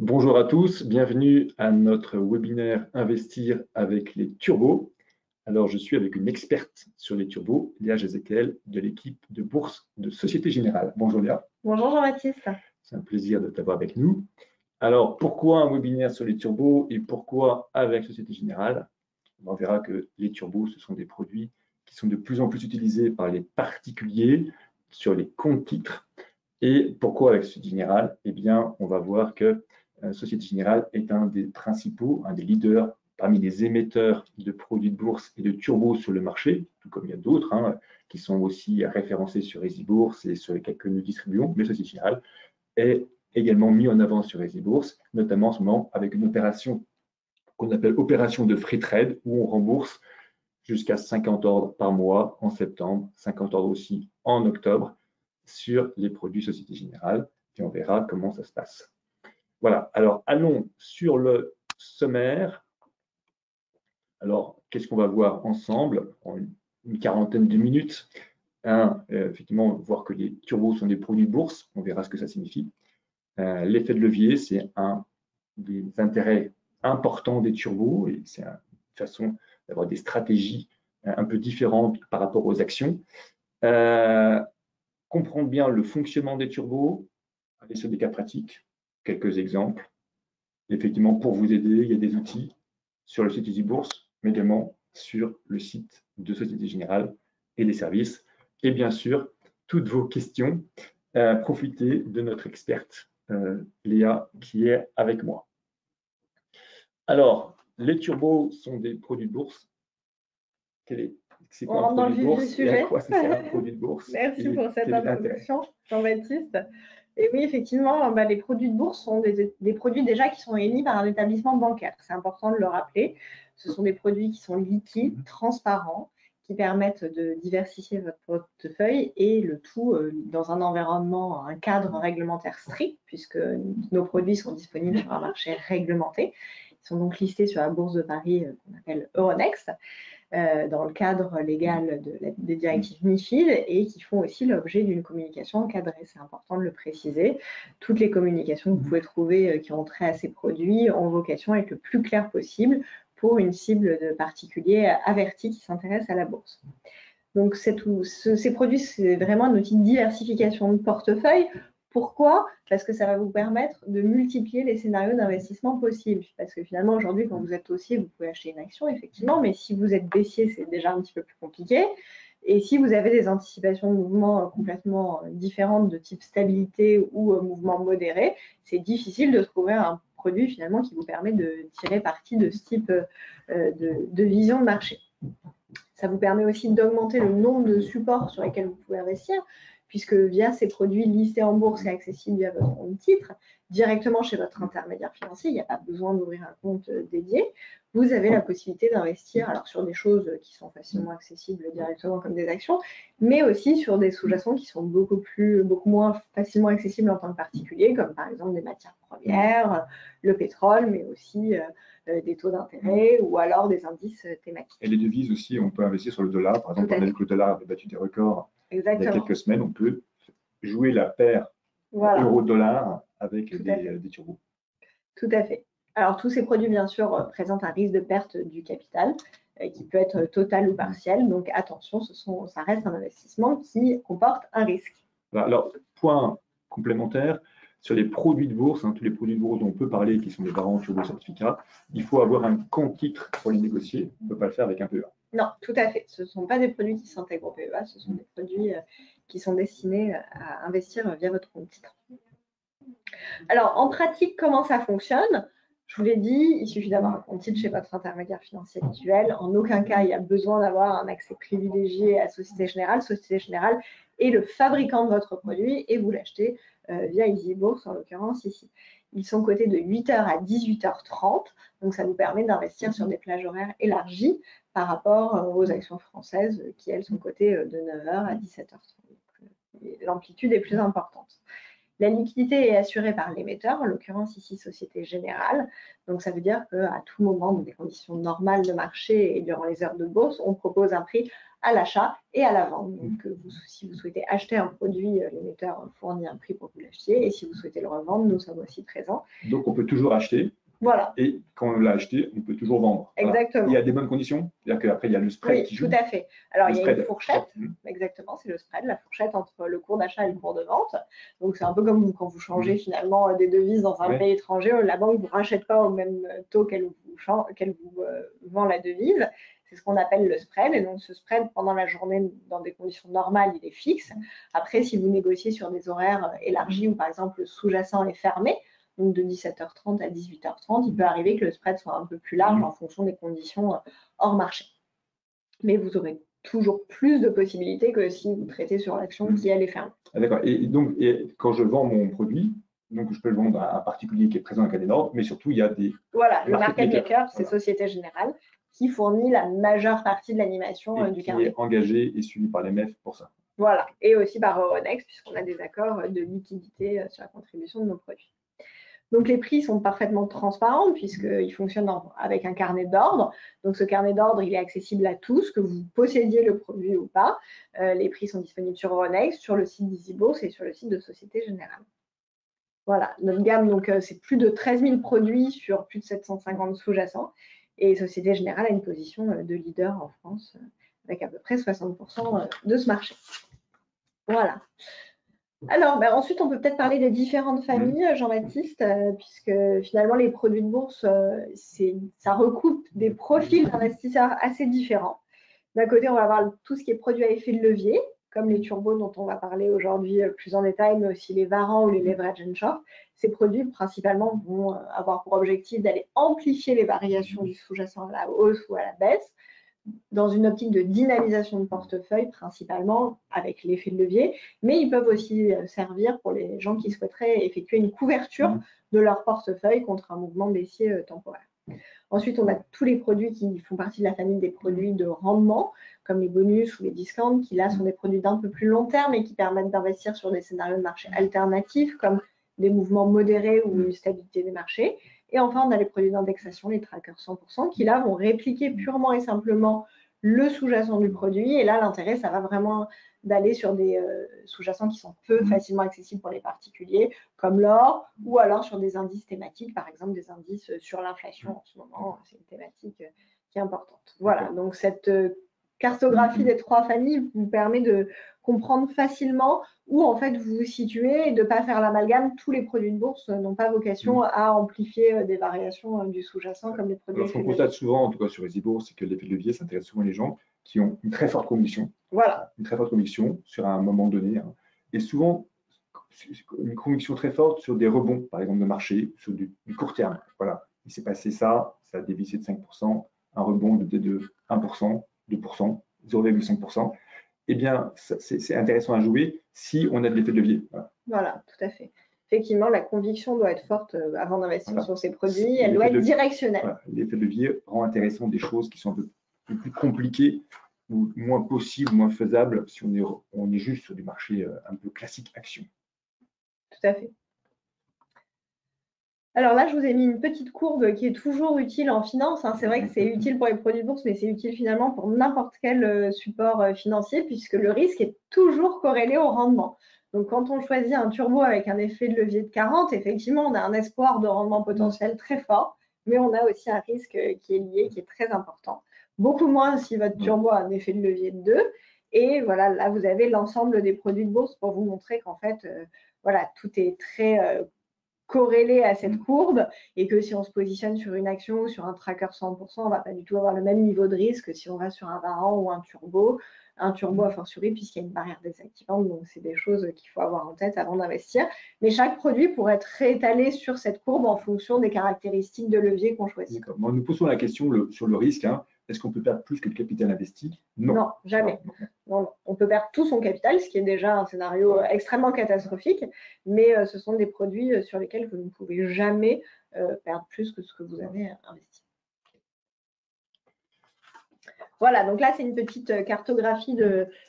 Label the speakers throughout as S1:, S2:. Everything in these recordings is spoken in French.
S1: Bonjour à tous, bienvenue à notre webinaire Investir avec les turbos. Alors, je suis avec une experte sur les turbos, Léa Jézéquel, de l'équipe de bourse de Société Générale. Bonjour Léa.
S2: Bonjour Jean-Baptiste.
S1: C'est un plaisir de t'avoir avec nous. Alors, pourquoi un webinaire sur les turbos et pourquoi avec Société Générale? On verra que les turbos, ce sont des produits qui sont de plus en plus utilisés par les particuliers sur les comptes titres. Et pourquoi avec Société Générale? Eh bien, on va voir que Société Générale est un des principaux, un des leaders parmi les émetteurs de produits de bourse et de turbos sur le marché, tout comme il y a d'autres qui sont aussi référencés sur EasyBourse et sur lesquels nous distribuons, mais Société Générale est également mis en avant sur EasyBourse, notamment en ce moment avec une opération qu'on appelle opération de free trade, où on rembourse jusqu'à 50 ordres par mois en septembre, 50 ordres aussi en octobre sur les produits Société Générale, et on verra comment ça se passe. Voilà, alors allons sur le sommaire. Alors, qu'est-ce qu'on va voir ensemble en une quarantaine de minutes? Effectivement, voir que les turbos sont des produits de bourse, on verra ce que ça signifie. L'effet de levier, c'est un des intérêts importants des turbos et c'est une façon d'avoir des stratégies un peu différentes par rapport aux actions. Comprendre bien le fonctionnement des turbos, aller sur des cas pratiques, quelques exemples. Effectivement, pour vous aider, il y a des outils sur le site EasyBourse, mais également sur le site de Société Générale et des services. Et bien sûr, toutes vos questions, profitez de notre experte Léa qui est avec moi. Alors, les turbos sont des produits de bourse. C'est quoi un produit de bourse et à quoi ça sert un produit de bourse?
S2: Merci pour cette introduction, Jean-Baptiste. Et oui, effectivement, les produits de bourse sont des produits déjà qui sont émis par un établissement bancaire. C'est important de le rappeler. Ce sont des produits qui sont liquides, transparents, qui permettent de diversifier votre portefeuille et le tout dans un environnement, un cadre réglementaire strict, puisque nos produits sont disponibles sur un marché réglementé. Ils sont donc listés sur la bourse de Paris qu'on appelle Euronext. Dans le cadre légal des directives MiFID et qui font aussi l'objet d'une communication encadrée. C'est important de le préciser. Toutes les communications que vous pouvez trouver qui ont trait à ces produits ont vocation à être le plus clair possible pour une cible de particuliers avertis qui s'intéressent à la bourse. Donc, ces produits, c'est vraiment un outil de diversification de portefeuille. Pourquoi? Parce que ça va vous permettre de multiplier les scénarios d'investissement possibles. Parce que finalement, aujourd'hui, quand vous êtes haussier, vous pouvez acheter une action, effectivement, mais si vous êtes baissier, c'est déjà un petit peu plus compliqué. Et si vous avez des anticipations de mouvements complètement différentes de type stabilité ou mouvement modéré, c'est difficile de trouver un produit finalement qui vous permet de tirer parti de ce type de vision de marché. Ça vous permet aussi d'augmenter le nombre de supports sur lesquels vous pouvez investir, puisque via ces produits listés en bourse et accessibles via votre compte titre, directement chez votre intermédiaire financier, il n'y a pas besoin d'ouvrir un compte dédié. Vous avez la possibilité d'investir alors sur des choses qui sont facilement accessibles directement comme des actions, mais aussi sur des sous-jacents qui sont beaucoup moins facilement accessibles en tant que particulier, comme par exemple des matières premières, le pétrole, mais aussi des taux d'intérêt ou alors des indices thématiques.
S1: Et les devises aussi, on peut investir sur le dollar. Par exemple, on a vu que le dollar avait battu des records il y a quelques semaines. On peut jouer la paire euro-dollar avec des turbos.
S2: Tout à fait. Alors, tous ces produits, bien sûr, présentent un risque de perte du capital qui peut être total ou partiel. Donc, attention, ça reste un investissement qui comporte un risque.
S1: Alors, point complémentaire, sur les produits de bourse, tous les produits de bourse dont on peut parler, qui sont des barons turbo certificats, il faut avoir un compte titre pour les négocier. On ne peut pas le faire avec un PEA.
S2: Non, tout à fait. Ce ne sont pas des produits qui s'intègrent au PEA, ce sont des produits qui sont destinés à investir via votre compte titre. Alors, en pratique, comment ça fonctionne? Je vous l'ai dit, il suffit d'avoir un compte titre chez votre intermédiaire financier habituel. En aucun cas, il y a besoin d'avoir un accès privilégié à Société Générale. Société Générale est le fabricant de votre produit et vous l'achetez via EasyBourse, en l'occurrence ici. Ils sont cotés de 8h à 18h30, donc ça vous permet d'investir sur des plages horaires élargies par rapport aux actions françaises qui, elles, sont cotées de 9h à 17h30. L'amplitude est plus importante. La liquidité est assurée par l'émetteur, en l'occurrence ici Société Générale. Donc ça veut dire qu'à tout moment, dans des conditions normales de marché et durant les heures de bourse, on propose un prix à l'achat et à la vente. Donc, si vous souhaitez acheter un produit, l'émetteur fournit un prix pour que vous l'achetiez. Et si vous souhaitez le revendre, nous sommes aussi présents.
S1: Donc, on peut toujours acheter.
S2: Voilà.
S1: Et quand on l'a acheté, on peut toujours vendre.
S2: Exactement.
S1: Il y a des bonnes conditions. C'est-à-dire qu'après, il y a le spread qui joue.
S2: Oui, tout à fait. Alors, il y a une fourchette.
S1: Ouais.
S2: Exactement, c'est le spread, la fourchette entre le cours d'achat et le cours de vente. Donc, c'est un peu comme quand vous changez finalement des devises dans un pays étranger. La banque ne vous rachète pas au même taux qu'elle vous vend la devise. C'est ce qu'on appelle le spread. Et donc, ce spread, pendant la journée, dans des conditions normales, il est fixe. Après, si vous négociez sur des horaires élargis où, par exemple, le sous-jacent est fermé, donc de 17h30 à 18h30, il peut arriver que le spread soit un peu plus large en fonction des conditions hors marché. Mais vous aurez toujours plus de possibilités que si vous traitez sur l'action qui, elle, est fermée.
S1: D'accord. Et donc, quand je vends mon produit, donc je peux le vendre à un particulier qui est présent à un cadet d'ordre, mais surtout, il y a des…
S2: Voilà, le market maker, c'est Société Générale, qui fournit la majeure partie de l'animation du carnet.
S1: Qui est engagé et suivi par les MEF pour ça.
S2: Voilà, et aussi par Euronext, puisqu'on a des accords de liquidité sur la contribution de nos produits. Donc, les prix sont parfaitement transparents puisqu'ils fonctionnent avec un carnet d'ordre. Donc, ce carnet d'ordre, il est accessible à tous, que vous possédiez le produit ou pas. Les prix sont disponibles sur Euronext, sur le site d'EasyBourse et sur le site de Société Générale. Voilà, notre gamme, donc, c'est plus de 13 000 produits sur plus de 750 sous-jacents. Et Société Générale a une position de leader en France avec à peu près 60% de ce marché. Voilà. Alors, ensuite, on peut peut-être parler des différentes familles, Jean-Baptiste, puisque finalement, les produits de bourse, ça recoupe des profils d'investisseurs assez différents. D'un côté, on va avoir tout ce qui est produits à effet de levier, comme les turbos dont on va parler aujourd'hui plus en détail, mais aussi les varants ou les leverage and short. Ces produits, principalement, vont avoir pour objectif d'aller amplifier les variations du sous-jacent à la hausse ou à la baisse, dans une optique de dynamisation de portefeuille, principalement avec l'effet de levier, mais ils peuvent aussi servir pour les gens qui souhaiteraient effectuer une couverture de leur portefeuille contre un mouvement baissier temporaire. Ensuite, on a tous les produits qui font partie de la famille des produits de rendement, comme les bonus ou les discounts, qui là sont des produits d'un peu plus long terme et qui permettent d'investir sur des scénarios de marché alternatifs, comme des mouvements modérés ou une stabilité des marchés. Et enfin, on a les produits d'indexation, les trackers 100%, qui là vont répliquer purement et simplement le sous-jacent du produit. Et là, l'intérêt, ça va vraiment d'aller sur des sous-jacents qui sont peu facilement accessibles pour les particuliers, comme l'or, ou alors sur des indices thématiques, par exemple des indices sur l'inflation en ce moment. C'est une thématique qui est importante. Voilà, donc cette cartographie des trois familles vous permet de comprendre facilement où en fait vous vous situez et de ne pas faire l'amalgame. Tous les produits de bourse n'ont pas vocation à amplifier des variations du sous-jacent comme les produits.
S1: Ce qu'on constate souvent, en tout cas sur les e-bourses, c'est que l'effet de levier s'intéresse souvent les gens qui ont une très forte conviction.
S2: Voilà.
S1: Une très forte conviction sur un moment donné. Et souvent, une conviction très forte sur des rebonds, par exemple, de marché, sur du court terme. Voilà, il s'est passé ça, ça a dévissé de 5%, un rebond de 1%, 2%, 0,5%. Eh bien, c'est intéressant à jouer si on a de l'effet de levier.
S2: Voilà, tout à fait. Effectivement, la conviction doit être forte avant d'investir sur ces produits. Elle doit être directionnelle.
S1: Voilà. L'effet de levier rend intéressant des choses qui sont un peu plus compliquées ou moins possibles, moins faisables si on est juste sur du marché un peu classique action.
S2: Tout à fait. Alors là, je vous ai mis une petite courbe qui est toujours utile en finance. C'est vrai que c'est utile pour les produits de bourse, mais c'est utile finalement pour n'importe quel support financier puisque le risque est toujours corrélé au rendement. Donc, quand on choisit un turbo avec un effet de levier de 40, effectivement, on a un espoir de rendement potentiel très fort, mais on a aussi un risque qui est lié, qui est très important. Beaucoup moins si votre turbo a un effet de levier de 2. Et voilà, là, vous avez l'ensemble des produits de bourse pour vous montrer qu'en fait, voilà, tout est très corrélé à cette courbe et que si on se positionne sur une action ou sur un tracker 100%, on ne va pas du tout avoir le même niveau de risque que si on va sur un varant ou un turbo a fortiori puisqu'il y a une barrière désactivante. Donc, c'est des choses qu'il faut avoir en tête avant d'investir. Mais chaque produit pourrait être réétalé sur cette courbe en fonction des caractéristiques de levier qu'on choisit.
S1: Bon, nous posons la question sur le risque. Est-ce qu'on peut perdre plus que le capital investi?
S2: Non, jamais. Non. On peut perdre tout son capital, ce qui est déjà un scénario extrêmement catastrophique, mais ce sont des produits sur lesquels vous ne pouvez jamais perdre plus que ce que vous avez investi. Voilà, donc là, c'est une petite cartographie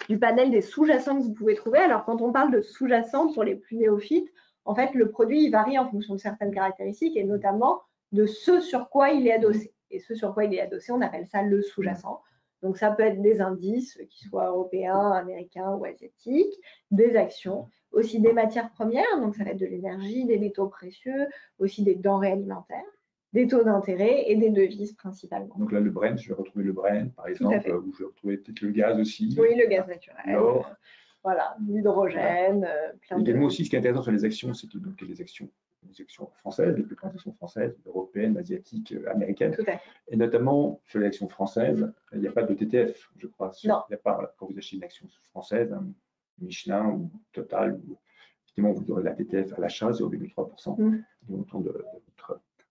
S2: du panel des sous-jacents que vous pouvez trouver. Alors, quand on parle de sous-jacents pour les plus néophytes, en fait, le produit il varie en fonction de certaines caractéristiques et notamment de ce sur quoi il est adossé. Et ce sur quoi il est adossé, on appelle ça le sous-jacent. Donc, ça peut être des indices, qu'ils soient européens, américains ou asiatiques, des actions, aussi des matières premières, donc ça va être de l'énergie, des métaux précieux, aussi des denrées alimentaires, des taux d'intérêt et des devises principalement.
S1: Donc là, le Brent, je vais retrouver le Brent, par exemple, ou je vais retrouver peut-être le gaz aussi.
S2: Oui, le gaz naturel.
S1: L'or.
S2: Voilà, l'hydrogène, plein de...
S1: Également aussi, ce qui est intéressant sur les actions, c'est que les actions françaises, les plus grandes actions françaises, européennes, asiatiques, américaines.
S2: Tout à fait.
S1: Et notamment, sur les actions françaises, il n'y a pas de TTF, je crois.
S2: Non.
S1: Il n'y a pas, quand vous achetez une action française, Michelin ou Total, effectivement, vous aurez la TTF à l'achat, 0,3% du montant de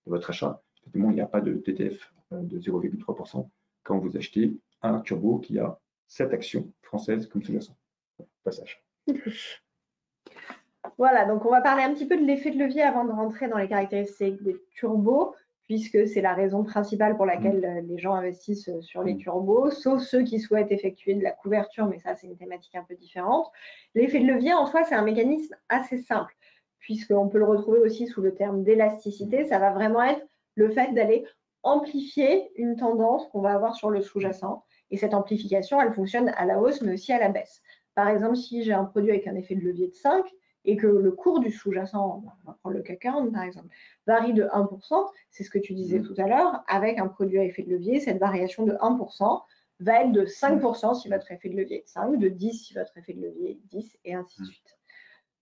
S1: votre achat. Effectivement, il n'y a pas de TTF de 0,3% quand vous achetez un turbo qui a cette action française comme sous-jacent. Passage.
S2: Voilà, donc on va parler un petit peu de l'effet de levier avant de rentrer dans les caractéristiques des turbos, puisque c'est la raison principale pour laquelle les gens investissent sur les turbos, sauf ceux qui souhaitent effectuer de la couverture, mais ça c'est une thématique un peu différente. L'effet de levier en soi, c'est un mécanisme assez simple, puisqu'on peut le retrouver aussi sous le terme d'élasticité. Ça va vraiment être le fait d'aller amplifier une tendance qu'on va avoir sur le sous-jacent, et cette amplification, elle fonctionne à la hausse, mais aussi à la baisse. Par exemple, si j'ai un produit avec un effet de levier de 5 et que le cours du sous-jacent, on va prendre le CAC 40 par exemple, varie de 1%, c'est ce que tu disais tout à l'heure, avec un produit à effet de levier, cette variation de 1% va être de 5% si votre effet de levier est 5, de 10 si votre effet de levier est 10, et ainsi de suite.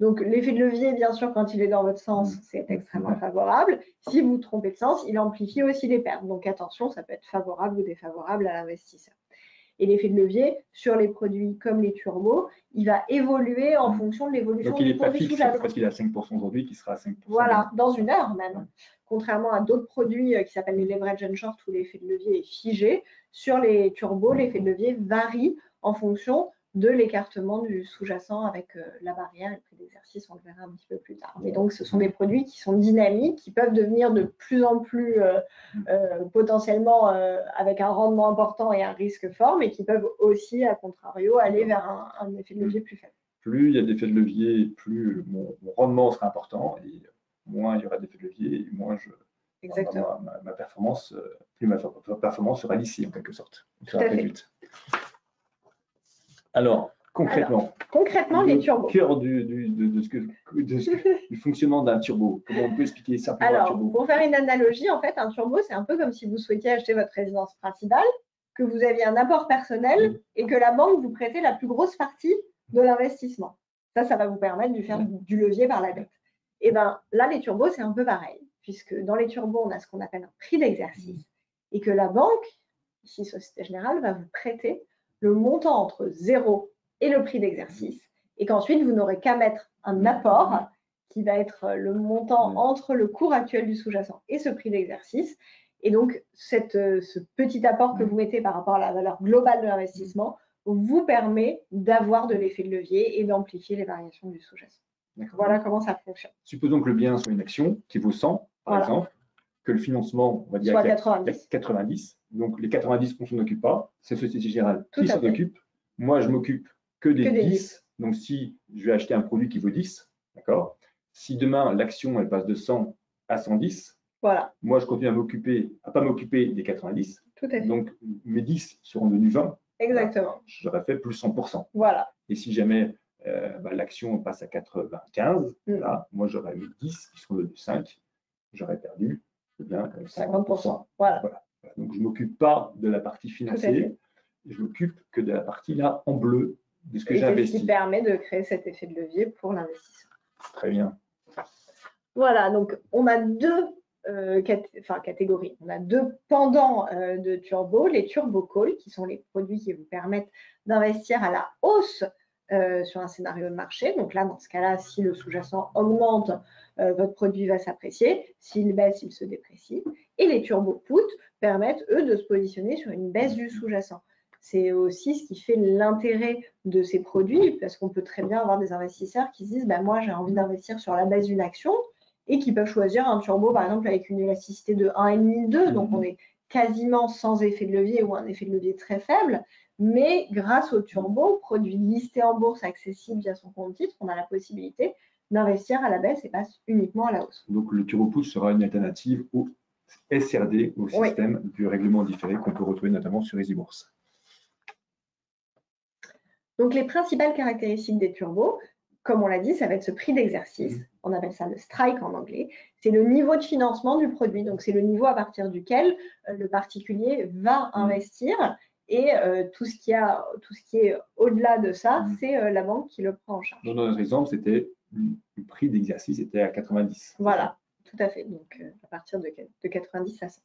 S2: Donc l'effet de levier, bien sûr, quand il est dans votre sens, c'est extrêmement favorable. Si vous vous trompez de sens, il amplifie aussi les pertes. Donc attention, ça peut être favorable ou défavorable à l'investisseur. Et l'effet de levier sur les produits comme les turbos, il va évoluer en fonction de l'évolution du cours du sous-jacent.
S1: Parce qu'il est à 5% aujourd'hui, qui sera à 5%.
S2: Voilà, dans une heure même. Contrairement à d'autres produits qui s'appellent les leverage and short où l'effet de levier est figé, sur les turbos, l'effet de levier varie en fonction de l'écartement du sous-jacent avec la barrière et le prix d'exercice, on le verra un petit peu plus tard. Mais donc, ce sont des produits qui sont dynamiques, qui peuvent devenir de plus en plus potentiellement avec un rendement important et un risque fort, mais qui peuvent aussi, à contrario, aller vers un effet de levier plus faible.
S1: Plus il y a d'effets de levier, plus mon rendement sera important, et moins il y aura d'effets de levier, et moins ma performance, plus ma performance sera lissée en quelque sorte.
S2: Tout à fait.
S1: Alors, concrètement,
S2: les turbos.
S1: Le cœur du fonctionnement d'un turbo, comment on peut expliquer simplement un turbo?
S2: Pour faire une analogie, en fait, un turbo, c'est un peu comme si vous souhaitiez acheter votre résidence principale, que vous aviez un apport personnel et que la banque vous prêtait la plus grosse partie de l'investissement. Ça va vous permettre de faire du levier par la dette. Et bien là, les turbos, c'est un peu pareil, puisque dans les turbos, on a ce qu'on appelle un prix d'exercice et que la banque, ici Société Générale, va vous prêter le montant entre 0 et le prix d'exercice, et qu'ensuite, vous n'aurez qu'à mettre un apport qui va être le montant entre le cours actuel du sous-jacent et ce prix d'exercice. Et donc, ce petit apport que vous mettez par rapport à la valeur globale de l'investissement vous permet d'avoir de l'effet de levier et d'amplifier les variations du sous-jacent. Voilà comment ça fonctionne.
S1: Supposons que le bien soit une action qui vaut 100, par exemple, que le financement, on va dire,
S2: soit
S1: 90. Donc, les 90, on ne s'en occupe pas. C'est Société Générale qui s'en occupe. Moi, je m'occupe que des 10. Donc, si je vais acheter un produit qui vaut 10, d'accord. Si demain, l'action, elle passe de 100 à 110, moi, je continue à pas m'occuper des 90.
S2: Tout à fait.
S1: Donc, mes 10 seront devenus 20.
S2: Exactement.
S1: J'aurais fait plus 100%.
S2: Voilà.
S1: Et si jamais l'action passe à 95, là, moi, j'aurais mis 10 qui sont devenus 5. J'aurais perdu 50%.
S2: Voilà.
S1: Donc, je ne m'occupe pas de la partie financière, je m'occupe que de la partie là en bleu de ce que j'ai investi.
S2: Ce qui permet de créer cet effet de levier pour l'investisseur.
S1: Très bien.
S2: Voilà, donc on a deux catégories. On a deux pendants de turbo, les turbo calls, qui sont les produits qui vous permettent d'investir à la hausse sur un scénario de marché. Donc là, dans ce cas-là, si le sous-jacent augmente, votre produit va s'apprécier. S'il baisse, il se déprécie. Et les turbo put permettent, eux, de se positionner sur une baisse du sous-jacent. C'est aussi ce qui fait l'intérêt de ces produits, parce qu'on peut très bien avoir des investisseurs qui se disent moi, j'ai envie d'investir sur la base d'une action, et qui peuvent choisir un turbo, par exemple, avec une élasticité de 1,5-2. Donc, on est quasiment sans effet de levier ou un effet de levier très faible. Mais grâce au turbo, produit listé en bourse accessible via son compte titre, on a la possibilité d'investir à la baisse et pas uniquement à la hausse.
S1: Donc, le turbo put sera une alternative au SRD, au système du règlement différé qu'on peut retrouver notamment sur EasyBourse.
S2: Donc, les principales caractéristiques des turbos, comme on l'a dit, ça va être ce prix d'exercice. On appelle ça le strike en anglais. C'est le niveau de financement du produit. Donc, c'est le niveau à partir duquel le particulier va investir. Et tout ce qui est au-delà de ça, c'est la banque qui le prend en charge.
S1: Dans notre exemple, c'était le prix d'exercice était à 90.
S2: Voilà, tout à fait. Donc, à partir de 90 à 100.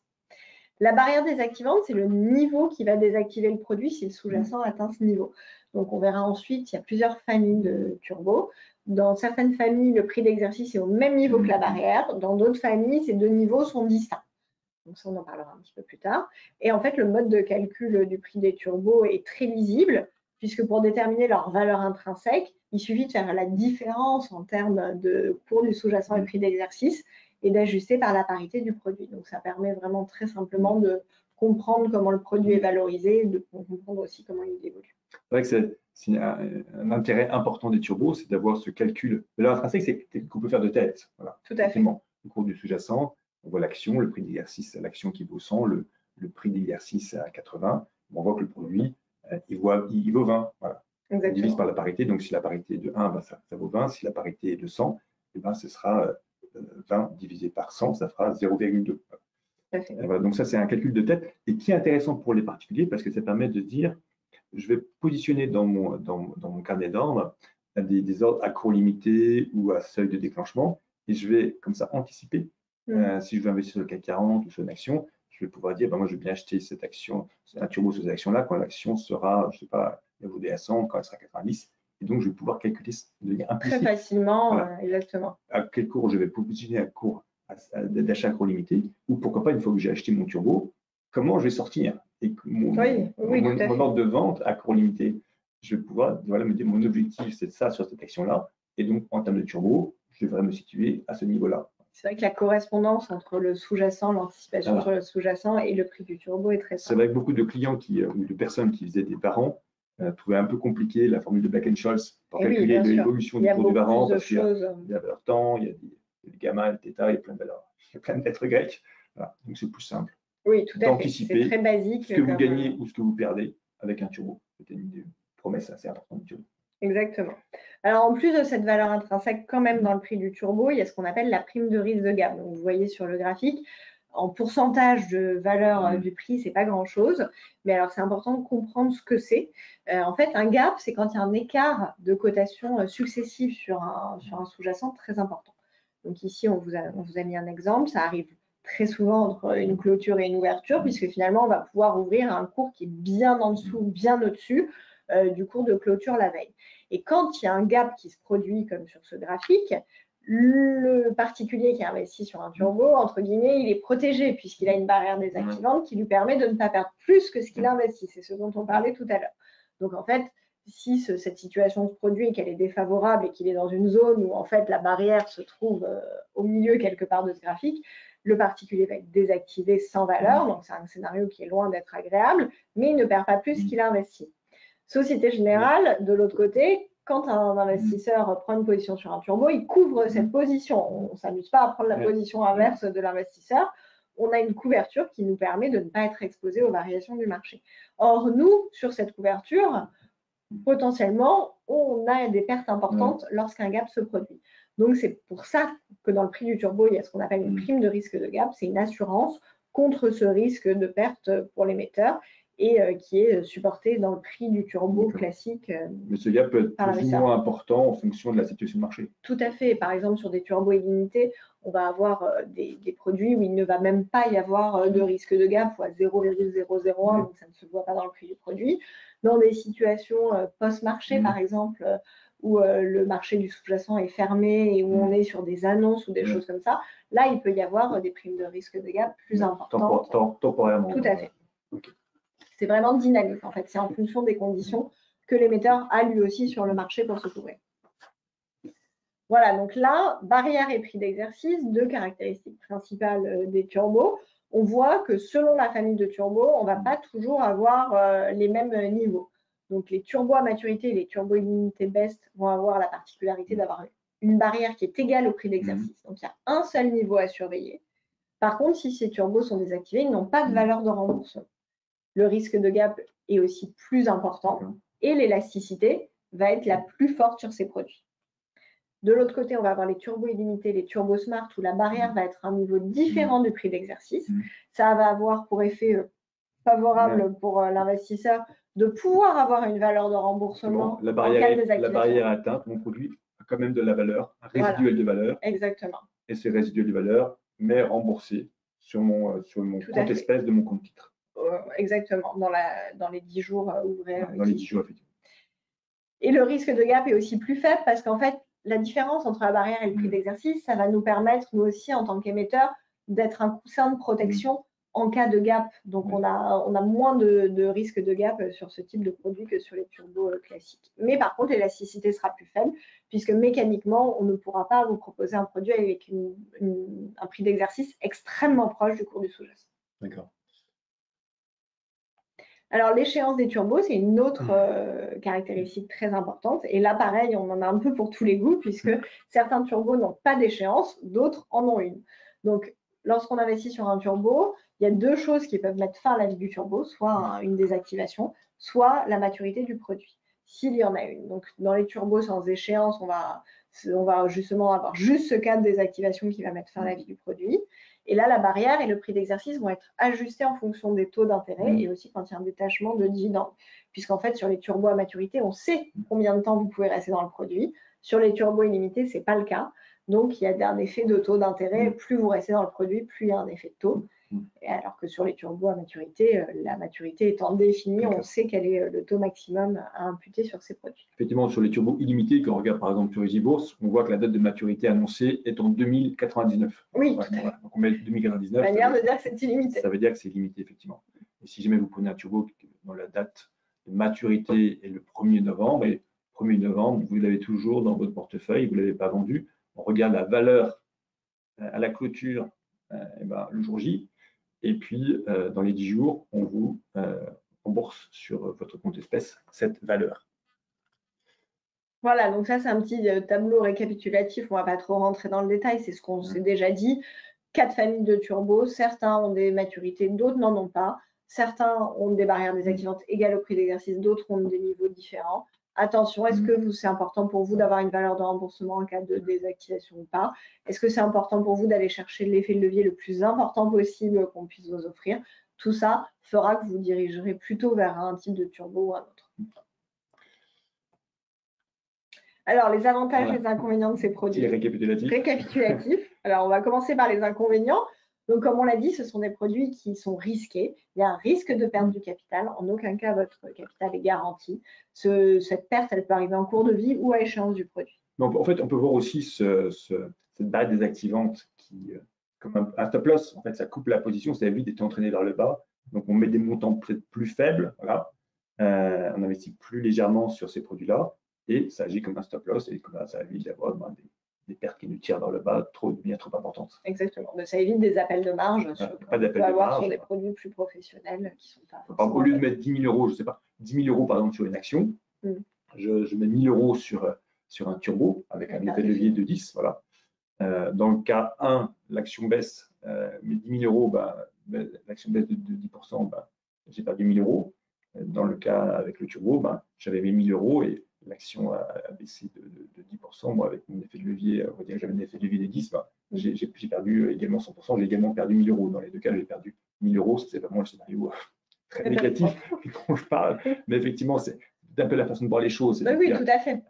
S2: La barrière désactivante, c'est le niveau qui va désactiver le produit si le sous-jacent atteint ce niveau. Donc, on verra ensuite, il y a plusieurs familles de turbos. Dans certaines familles, le prix d'exercice est au même niveau que la barrière. Dans d'autres familles, ces deux niveaux sont distincts. Donc, ça, on en parlera un petit peu plus tard. Et en fait, le mode de calcul du prix des turbos est très lisible, puisque pour déterminer leur valeur intrinsèque, il suffit de faire la différence en termes de cours du sous-jacent et prix d'exercice et d'ajuster par la parité du produit. Donc, ça permet vraiment très simplement de comprendre comment le produit est valorisé et de comprendre aussi comment il évolue.
S1: C'est vrai que c'est un intérêt important des turbos, c'est d'avoir ce calcul. Valeur intrinsèque, c'est qu'on peut faire de tête. Voilà.
S2: Tout à fait.
S1: Le cours du sous-jacent, on voit l'action, le prix d'exercice, l'action qui vaut 100, le prix d'exercice à 80. On voit que le produit, il vaut 20. Voilà. On divise par la parité. Donc, si la parité est de 1, ben, ça vaut 20. Si la parité est de 100, eh ben, ce sera 20 divisé par 100, ça fera 0,2. Voilà. Donc, ça, c'est un calcul de tête et qui est intéressant pour les particuliers parce que ça permet de dire, je vais positionner dans mon carnet d'ordre des ordres à cours limité ou à seuil de déclenchement et je vais comme ça anticiper. Si je veux investir sur le CAC 40 ou sur une action, je vais pouvoir dire, ben moi, je vais bien acheter cette action, un turbo sur cette action-là, quand l'action sera, je ne sais pas, évoluée à 100, quand elle sera à 90. Et donc, je vais pouvoir calculer de manière implicite.
S2: Très facilement, voilà. Exactement.
S1: À quel cours je vais positionner un cours d'achat à cours limité, ou pourquoi pas, une fois que j'ai acheté mon turbo, comment je vais sortir. Et mon ordre de vente à cours limité, je vais pouvoir me dire, mon objectif, c'est ça sur cette action-là. Et donc, en termes de turbo, je devrais me situer à ce niveau-là.
S2: C'est vrai que la correspondance entre le sous-jacent, l'anticipation sur le sous-jacent et le prix du turbo est très simple.
S1: C'est vrai que beaucoup de clients ou de personnes qui faisaient des varants trouvaient un peu compliqué la formule de Black-Scholes pour calculer l'évolution du cours du varant, parce qu'il y a la valeur temps, il y a des gamma, le θ, il y a plein de valeurs, il y a plein de lettres grecques. Voilà. Donc c'est plus simple.
S2: Oui, tout à fait. C'est très basique.
S1: Ce que vous gagnez ou ce que vous perdez avec un turbo. C'était une promesse assez importante du turbo.
S2: Exactement. Alors, en plus de cette valeur intrinsèque quand même dans le prix du turbo, il y a ce qu'on appelle la prime de risque de gamme. Donc, vous voyez sur le graphique, en pourcentage de valeur du prix, c'est pas grand-chose. Mais alors, c'est important de comprendre ce que c'est. En fait, un gap, c'est quand il y a un écart de cotation successif sur un sous-jacent très important. Donc ici, on vous a mis un exemple. Ça arrive très souvent entre une clôture et une ouverture, puisque finalement, on va pouvoir ouvrir à un cours qui est bien en dessous, bien au-dessus du cours de clôture la veille. Et quand il y a un gap qui se produit comme sur ce graphique, le particulier qui investit sur un turbo, entre guillemets, il est protégé puisqu'il a une barrière désactivante qui lui permet de ne pas perdre plus que ce qu'il investit. C'est ce dont on parlait tout à l'heure. Donc en fait, si cette situation se produit et qu'elle est défavorable et qu'il est dans une zone où en fait la barrière se trouve au milieu quelque part de ce graphique, le particulier va être désactivé sans valeur. Donc c'est un scénario qui est loin d'être agréable, mais il ne perd pas plus qu'il a investi. Société Générale, de l'autre côté, quand un investisseur prend une position sur un turbo, il couvre cette position. On ne s'amuse pas à prendre la position inverse de l'investisseur. On a une couverture qui nous permet de ne pas être exposé aux variations du marché. Or, nous, sur cette couverture, potentiellement, on a des pertes importantes lorsqu'un gap se produit. Donc, c'est pour ça que dans le prix du turbo, il y a ce qu'on appelle une prime de risque de gap. C'est une assurance contre ce risque de perte pour l'émetteur et qui est supporté dans le prix du turbo classique.
S1: Mais ce gap peut être plus ou moins important en fonction de la situation de marché.
S2: Tout à fait. Par exemple, sur des turbos illimités, on va avoir des produits où il ne va même pas y avoir de risque de gap ou à 0,001, donc ça ne se voit pas dans le prix du produit. Dans des situations post-marché, par exemple, où le marché du sous-jacent est fermé et où on est sur des annonces ou des choses comme ça, là, il peut y avoir des primes de risque de gap plus importantes.
S1: Temporairement.
S2: Tout à fait. Okay. C'est vraiment dynamique, en fait. C'est en fonction des conditions que l'émetteur a lui aussi sur le marché pour se couvrir. Voilà, donc là, barrière et prix d'exercice, deux caractéristiques principales des turbos. On voit que selon la famille de turbos, on ne va pas toujours avoir les mêmes niveaux. Donc les turbos à maturité et les turbos illimité best vont avoir la particularité d'avoir une barrière qui est égale au prix d'exercice. Donc il y a un seul niveau à surveiller. Par contre, si ces turbos sont désactivés, ils n'ont pas de valeur de remboursement. Le risque de gap est aussi plus important et l'élasticité va être la plus forte sur ces produits. De l'autre côté, on va avoir les turbos illimités, les turbos smart, où la barrière va être à un niveau différent du prix d'exercice. Ça va avoir pour effet favorable pour l'investisseur de pouvoir avoir une valeur de remboursement
S1: la barrière atteinte, mon produit a quand même de la valeur, un résiduel de valeur.
S2: Exactement.
S1: Et ces résiduels de valeur m'est remboursé sur mon compte espèce de mon compte titre.
S2: Exactement, dans les 10 jours ouvrés.
S1: Dans les 10 jours, effectivement.
S2: Et le risque de gap est aussi plus faible parce qu'en fait, la différence entre la barrière et le prix d'exercice, ça va nous permettre, nous aussi, en tant qu'émetteur, d'être un coussin de protection en cas de gap. Donc, on a moins de risque de gap sur ce type de produit que sur les turbos classiques. Mais par contre, l'élasticité sera plus faible puisque mécaniquement, on ne pourra pas vous proposer un produit avec un prix d'exercice extrêmement proche du cours du sous-jacent.
S1: D'accord.
S2: Alors, l'échéance des turbos, c'est une autre caractéristique très importante. Et là, pareil, on en a un peu pour tous les goûts, puisque certains turbos n'ont pas d'échéance, d'autres en ont une. Donc, lorsqu'on investit sur un turbo, il y a deux choses qui peuvent mettre fin à la vie du turbo, soit une désactivation, soit la maturité du produit, s'il y en a une. Donc, dans les turbos sans échéance, on va justement avoir juste ce cas de désactivation qui va mettre fin à la vie du produit. Et là, la barrière et le prix d'exercice vont être ajustés en fonction des taux d'intérêt et aussi quand il y a un détachement de dividendes. Puisqu'en fait, sur les turbos à maturité, on sait combien de temps vous pouvez rester dans le produit. Sur les turbos illimités, ce n'est pas le cas. Donc, il y a un effet de taux d'intérêt. Plus vous restez dans le produit, plus il y a un effet de taux. Et alors que sur les turbos à maturité, la maturité étant définie, on sait quel est le taux maximum à imputer sur ces produits.
S1: Effectivement, sur les turbos illimités, quand on regarde par exemple sur EasyBourse, on voit que la date de maturité annoncée est en 2099.
S2: Oui,
S1: tout à fait. Voilà. Donc on met 2099.
S2: Manière de dire que c'est illimité.
S1: Ça veut dire que c'est limité, effectivement. Et si jamais vous prenez un turbo dont la date de maturité est le 1er novembre, et le 1er novembre, vous l'avez toujours dans votre portefeuille, vous ne l'avez pas vendu, on regarde la valeur à la clôture le jour J, et puis dans les 10 jours, on vous rembourse sur votre compte espèce cette valeur.
S2: Voilà, donc ça, c'est un petit tableau récapitulatif. On ne va pas trop rentrer dans le détail, c'est ce qu'on s'est déjà dit. 4 familles de turbos, certains ont des maturités, d'autres n'en ont pas. Certains ont des barrières désactivantes égales au prix d'exercice, d'autres ont des niveaux différents. Attention, est-ce que c'est important pour vous d'avoir une valeur de remboursement en cas de désactivation ou pas? Est-ce que c'est important pour vous d'aller chercher l'effet de levier le plus important possible qu'on puisse vous offrir? Tout ça fera que vous dirigerez plutôt vers un type de turbo ou un autre. Alors, les avantages et les inconvénients de ces produits.
S1: Récapitulatif.
S2: Alors, on va commencer par les inconvénients. Donc, comme on l'a dit, ce sont des produits qui sont risqués. Il y a un risque de perte du capital. En aucun cas, votre capital est garanti. Cette perte, elle peut arriver en cours de vie ou à échéance du produit.
S1: Donc, en fait, on peut voir aussi cette barre désactivante qui, comme un stop loss, en fait, ça coupe la position, ça évite d'être entraîné vers le bas. Donc, on met des montants peut-être plus faibles. Voilà. On investit plus légèrement sur ces produits-là et ça agit comme un stop loss et ça évite d'avoir des pertes qui nous tirent vers le bas bien trop importantes.
S2: Exactement. Ça évite des appels de marge
S1: pas d'appel de marge
S2: sur des produits plus professionnels qui sont
S1: pas. Au lieu de mettre 10 000 euros, je sais pas, 10 000 euros par exemple sur une action, je mets 1 000 euros sur un turbo avec un effet de levier de 10. Voilà. Dans le cas 1, l'action baisse, mais 10 000 euros, l'action baisse de 10%, j'ai perdu 1 000 euros. Dans le cas avec le turbo, j'avais mis 1 000 euros et l'action a baissé de 10%. Moi, avec mon effet de levier, on va dire que j'avais un effet de levier des 10, j'ai perdu également 100%. J'ai également perdu 1 000 euros. Dans les deux cas, j'ai perdu 1 000 euros. C'est vraiment le scénario très négatif dont je parle. Mais effectivement, c'est un peu la façon de voir les choses.
S2: Oui, tout à fait.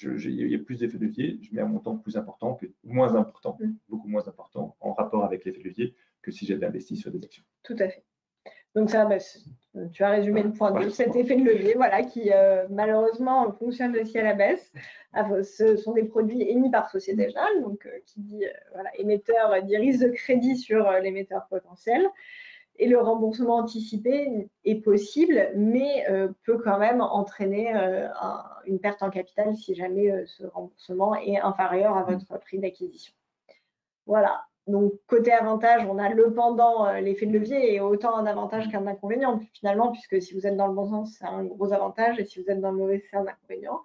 S1: Il y a plus d'effet de levier. Je mets un montant plus important, moins important, beaucoup moins important en rapport avec l'effet de levier que si j'avais investi sur des actions.
S2: Tout à fait. Donc ça, tu as résumé le point 2, cet effet de levier, voilà, qui malheureusement fonctionne aussi à la baisse. Ce sont des produits émis par Société Générale, donc qui dit émetteur dit risque de crédit sur l'émetteur potentiel. Et le remboursement anticipé est possible, mais peut quand même entraîner une perte en capital si jamais ce remboursement est inférieur à votre prix d'acquisition. Voilà. Donc, côté avantage, on a le pendant, l'effet de levier, et autant un avantage qu'un inconvénient, finalement, puisque si vous êtes dans le bon sens, c'est un gros avantage, et si vous êtes dans le mauvais, c'est un inconvénient.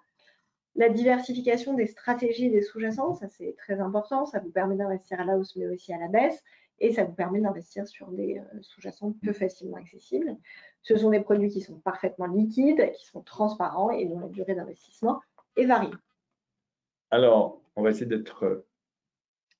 S2: La diversification des stratégies et des sous-jacents, ça c'est très important, ça vous permet d'investir à la hausse, mais aussi à la baisse. et ça vous permet d'investir sur des sous-jacents peu facilement accessibles. Ce sont des produits qui sont parfaitement liquides, qui sont transparents et dont la durée d'investissement est variée.
S1: Alors, on va essayer d'être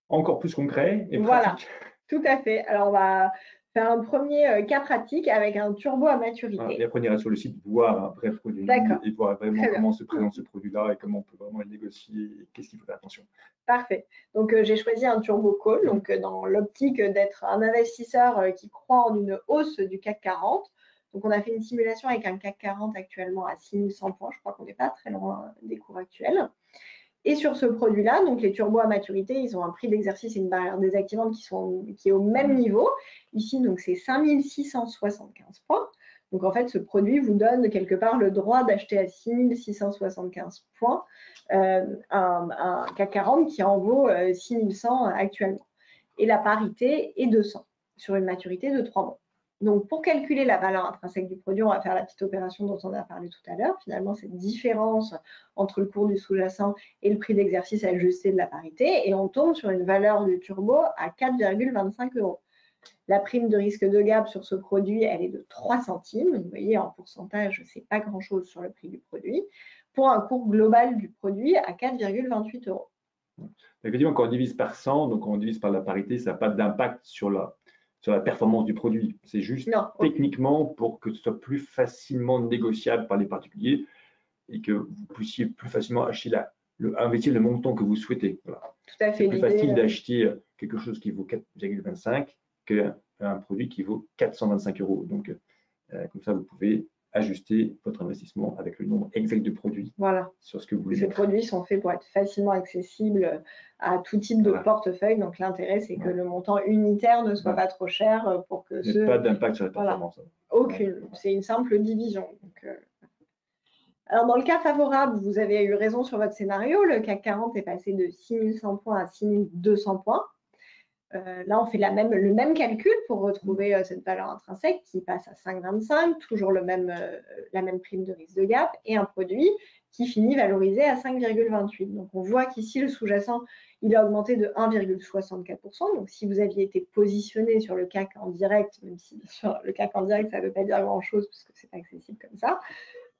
S1: encore plus concret et
S2: Voilà,
S1: pratique.
S2: tout à fait. Alors, on va faire un premier cas pratique avec un turbo à maturité.
S1: Et après, on ira sur le site voir un vrai produit et voir vraiment comment se présente ce produit-là et comment on peut vraiment le négocier et qu'est-ce qu'il faut faire attention.
S2: Parfait. Donc, j'ai choisi un turbo call, donc dans l'optique d'être un investisseur qui croit en une hausse du CAC 40. Donc, on a fait une simulation avec un CAC 40 actuellement à 6100 points. Je crois qu'on n'est pas très loin des cours actuels. Et sur ce produit-là, donc les turbos à maturité, ils ont un prix d'exercice et une barrière désactivante qui est au même niveau. Ici, donc c'est 5675 points. Donc en fait, ce produit vous donne quelque part le droit d'acheter à 6675 points un CAC 40 qui en vaut 6100 actuellement. Et la parité est 200 sur une maturité de 3 mois. Donc, pour calculer la valeur intrinsèque du produit, on va faire la petite opération dont on a parlé tout à l'heure. Finalement, cette différence entre le cours du sous-jacent et le prix d'exercice ajusté de la parité. Et on tombe sur une valeur du turbo à 4,25 €. La prime de risque de gap sur ce produit, elle est de 3 centimes. Vous voyez, en pourcentage, ce n'est pas grand-chose sur le prix du produit. Pour un cours global du produit à 4,28 €.
S1: Effectivement, quand on divise par 100, donc on divise par la parité, ça n'a pas d'impact sur la performance du produit. C'est juste techniquement pour que ce soit plus facilement négociable par les particuliers et que vous puissiez plus facilement investir le montant que vous souhaitez. Voilà.
S2: Tout à fait.
S1: C'est plus facile d'acheter quelque chose qui vaut 4,25 qu'un produit qui vaut 425 €. Donc, comme ça, vous pouvez ajuster votre investissement avec le nombre exact de produits sur ce que vous voulez.
S2: Ces produits sont faits pour être facilement accessibles à tout type de portefeuille. Donc, l'intérêt, c'est que le montant unitaire ne soit pas trop cher pour que
S1: ce... Pas d'impact sur la performance.
S2: Aucune. C'est une simple division. Donc, alors, dans le cas favorable, vous avez eu raison sur votre scénario. Le CAC 40 est passé de 6100 points à 6200 points. Là, on fait le même calcul pour retrouver cette valeur intrinsèque qui passe à 5,25, toujours la même prime de risque de gap et un produit qui finit valorisé à 5,28. Donc, on voit qu'ici, le sous-jacent, il a augmenté de 1,64%. Donc, si vous aviez été positionné sur le CAC en direct, même si sur le CAC en direct, ça ne veut pas dire grand-chose puisque ce n'est pas accessible comme ça,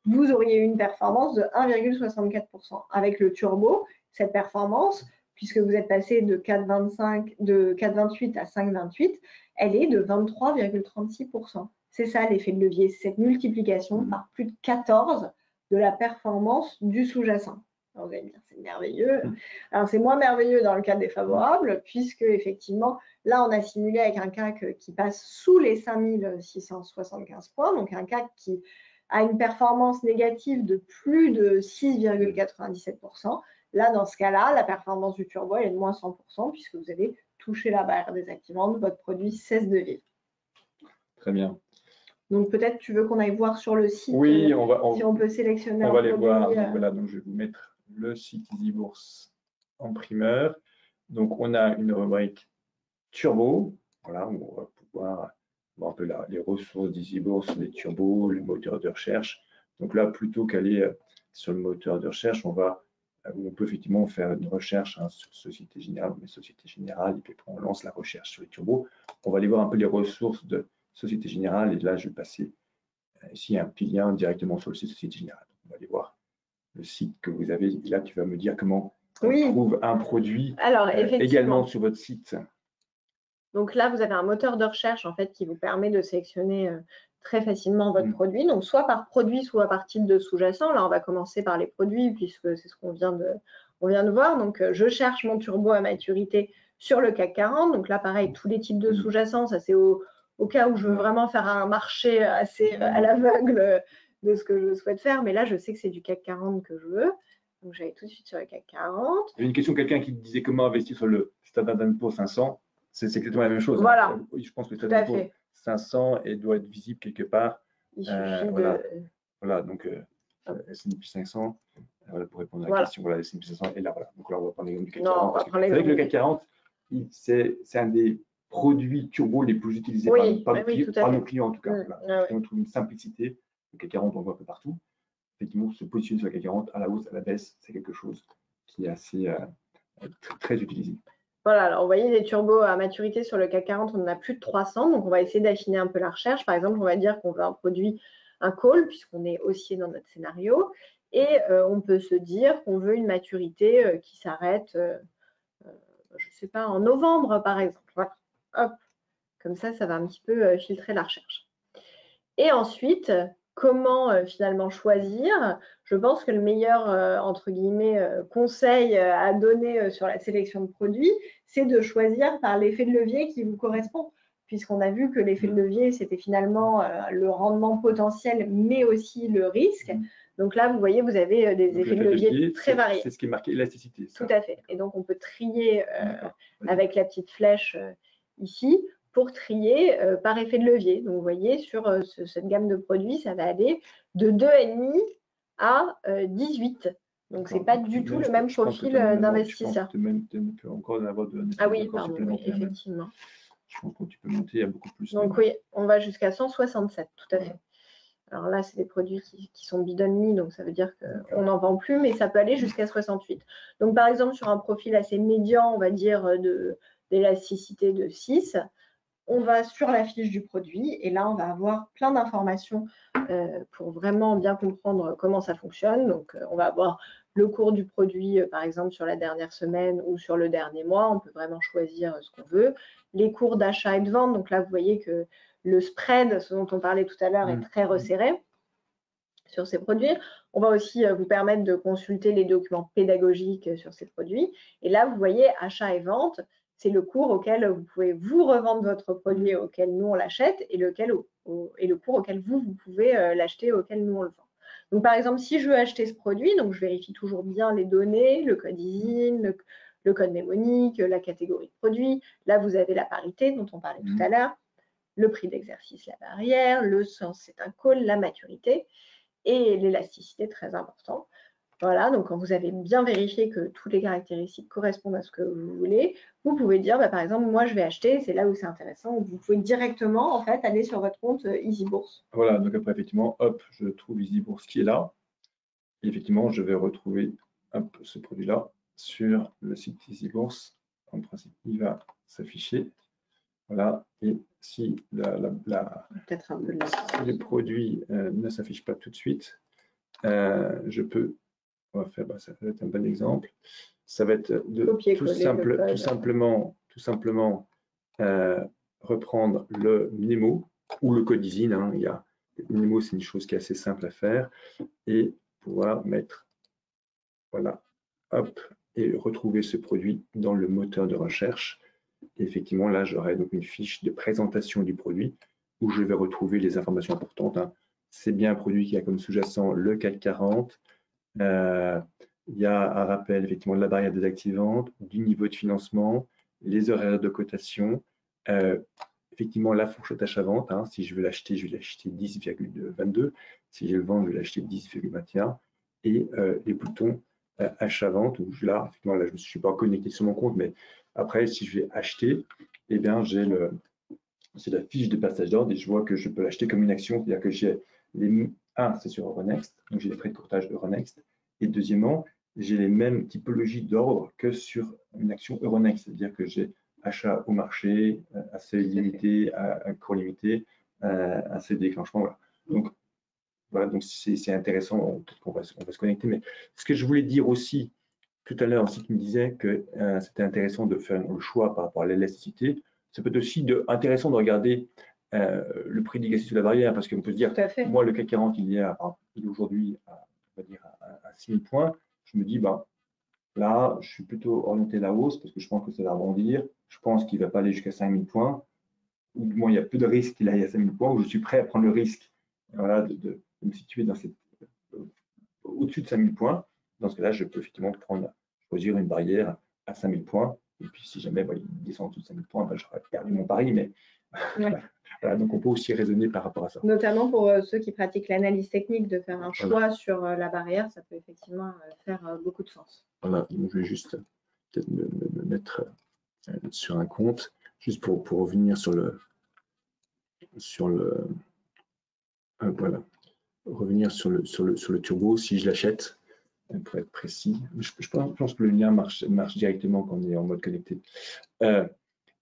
S2: vous auriez eu une performance de 1,64%. Avec le turbo, cette performance, puisque vous êtes passé de 4,28 à 5,28, elle est de 23,36%. C'est ça l'effet de levier, c'est cette multiplication par plus de 14 de la performance du sous-jacent. Vous allez me dire, c'est merveilleux. Alors, c'est moins merveilleux dans le cas défavorable, puisque effectivement, là, on a simulé avec un CAC qui passe sous les 5675 points, donc un CAC qui a une performance négative de plus de 6,97%. Là, dans ce cas-là, la performance du turbo est de moins 100% puisque vous avez touché la barrière désactivante, votre produit cesse de vivre.
S1: Très bien.
S2: Donc, peut-être tu veux qu'on aille voir sur le site
S1: si
S2: on peut sélectionner un produit.
S1: On va aller voir. Donc, voilà, donc je vais vous mettre le site EasyBourse en primeur. Donc, on a une rubrique turbo, voilà, où on va pouvoir voir un peu les ressources d'EasyBourse, les turbos, le moteur de recherche. Donc là, plutôt qu'aller sur le moteur de recherche, on peut effectivement faire une recherche sur Société Générale, mais Société Générale, et puis après on lance la recherche sur les turbos. On va aller voir un peu les ressources de Société Générale, et là, je vais passer ici un petit lien directement sur le site Société Générale. On va aller voir le site que vous avez, et là, tu vas me dire comment on trouve un produit également sur votre site.
S2: Donc là, vous avez un moteur de recherche en fait qui vous permet de sélectionner très facilement votre produit. Donc soit par produit, soit par type de sous-jacent. Là, on va commencer par les produits puisque c'est ce qu'on vient de voir. Donc, je cherche mon turbo à maturité sur le CAC 40. Donc là, pareil, tous les types de sous-jacents, ça c'est au cas où je veux vraiment faire un marché assez à l'aveugle de ce que je souhaite faire. Mais là, je sais que c'est du CAC 40 que je veux. Donc, j'allais tout de suite sur le CAC 40.
S1: Il y a une question, quelqu'un qui disait comment investir sur le Standard & Poor's 500. C'est exactement la même chose.
S2: Voilà.
S1: Hein. Je pense que le Standard & Poor's 500 doit être visible quelque part.
S2: Il suffit
S1: voilà, donc S&P 500, voilà, pour répondre à la question, voilà, S&P 500 est là. Voilà. Donc là, on va prendre l'exemple du CAC 40. Avec le CAC 40, c'est un des produits turbo les plus utilisés par nos clients, en tout cas. Voilà. On trouve une simplicité. Le CAC 40, on voit un peu partout. Effectivement, se positionner sur le CAC 40 à la hausse, à la baisse, c'est quelque chose qui est assez très utilisé.
S2: Voilà, alors vous voyez les turbos à maturité sur le CAC 40, on en a plus de 300, donc on va essayer d'affiner un peu la recherche. Par exemple, on va dire qu'on veut un produit, un call, puisqu'on est haussier dans notre scénario, et on peut se dire qu'on veut une maturité qui s'arrête, je ne sais pas, en novembre par exemple. Voilà, hop, comme ça va un petit peu filtrer la recherche. Et ensuite, comment finalement choisir? Je pense que le meilleur, entre guillemets, conseil à donner sur la sélection de produits, c'est de choisir par l'effet de levier qui vous correspond, puisqu'on a vu que l'effet de levier, c'était finalement le rendement potentiel, mais aussi le risque. Donc là, vous voyez, vous avez des effets de levier très variés.
S1: C'est ce qui est marqué élasticité.
S2: Tout à fait. Et donc, on peut trier avec la petite flèche ici pour trier par effet de levier. Donc, vous voyez, sur cette gamme de produits, ça va aller de 2,5 à 18. Donc, ce n'est pas du tout le même profil d'investisseur.
S1: Tu peux encore en avoir de
S2: Ah oui, pardon, oui, effectivement.
S1: Je pense que tu peux monter à beaucoup plus.
S2: Donc, oui, on va jusqu'à 167, tout à fait. Alors là, c'est des produits qui sont bid-only, donc ça veut dire qu'on n'en vend plus, mais ça peut aller jusqu'à 68. Donc, par exemple, sur un profil assez médian, on va dire d'élasticité de 6, on va sur la fiche du produit et là, on va avoir plein d'informations pour vraiment bien comprendre comment ça fonctionne. Donc, on va avoir le cours du produit, par exemple, sur la dernière semaine ou sur le dernier mois. On peut vraiment choisir ce qu'on veut. Les cours d'achat et de vente. Donc là, vous voyez que le spread, ce dont on parlait tout à l'heure, est très resserré sur ces produits. On va aussi vous permettre de consulter les documents pédagogiques sur ces produits. Et là, vous voyez, achat et vente, c'est le cours auquel vous pouvez vous revendre votre produit auquel nous on l'achète et le cours auquel vous pouvez l'acheter auquel nous on le vend. Donc par exemple, si je veux acheter ce produit, donc je vérifie toujours bien les données, le code ISIN, le code mnémonique, la catégorie de produit. Là, vous avez la parité dont on parlait tout à l'heure, le prix d'exercice, la barrière, le sens, c'est un call, la maturité et l'élasticité, très important. Voilà, donc quand vous avez bien vérifié que toutes les caractéristiques correspondent à ce que vous voulez, vous pouvez dire, par exemple, moi je vais acheter, c'est là où c'est intéressant, vous pouvez directement en fait aller sur votre compte EasyBourse.
S1: Voilà, donc après effectivement, hop, je trouve EasyBourse qui est là. Et effectivement, je vais retrouver ce produit-là sur le site EasyBourse. En principe, il va s'afficher. Voilà, et si les produits ne s'affichent pas tout de suite, je peux, on va faire, ça va être un bon exemple, ça va être de tout simplement reprendre le mnémo ou le code ISIN. Hein, le mnémo, c'est une chose qui est assez simple à faire, et pouvoir mettre, voilà, hop, et retrouver ce produit dans le moteur de recherche. Et effectivement, là, j'aurai donc une fiche de présentation du produit où je vais retrouver les informations importantes. Hein. C'est bien un produit qui a comme sous-jacent le CAC 40. Il y a un rappel effectivement de la barrière désactivante, du niveau de financement, les horaires de cotation, effectivement la fourchette achat-vente. Hein. Si je veux l'acheter, je vais l'acheter 10,22. Si je le vends, je vais l'acheter 10,21. Et les boutons achat-vente, où là, effectivement, là, je ne suis pas connecté sur mon compte, mais après, si je vais acheter, eh bien, c'est la fiche de passage d'ordre et je vois que je peux l'acheter comme une action, c'est-à-dire que j'ai c'est sur Euronext, donc j'ai les frais de courtage Euronext, et deuxièmement, j'ai les mêmes typologies d'ordre que sur une action Euronext, c'est-à-dire que j'ai achat au marché, à seuil limité, à cours limité, à seuil de déclenchement, voilà. Donc c'est intéressant, peut-être qu'on va se connecter, mais ce que je voulais dire aussi tout à l'heure, aussi tu me disais que c'était intéressant de faire le choix par rapport à l'élasticité. Ça peut être aussi intéressant de regarder le prix d'exercice sur la barrière, parce qu'on peut se dire, moi le CAC 40, il est aujourd'hui on va dire à 6 000 points. Je me dis, là, je suis plutôt orienté à la hausse parce que je pense que ça va rebondir. Je pense qu'il ne va pas aller jusqu'à 5 000 points. Ou du moins, il y a peu de risques qu'il aille à 5 000 points, où je suis prêt à prendre le risque, voilà, de me situer dans au-dessus de 5 000 points. Dans ce cas-là, je peux effectivement choisir une barrière à 5 000 points. Et puis, si jamais il descend en dessous de 5 000 points, j'aurais perdu mon pari. Mais voilà, donc, on peut aussi raisonner par rapport à ça.
S2: Notamment pour ceux qui pratiquent l'analyse technique, de faire un choix sur la barrière, ça peut effectivement faire beaucoup de sens.
S1: Voilà, donc je vais juste peut-être me mettre sur un compte, juste pour revenir sur le voilà, revenir sur le turbo. Si je l'achète, pour être précis. Je pense que le lien marche directement quand on est en mode connecté.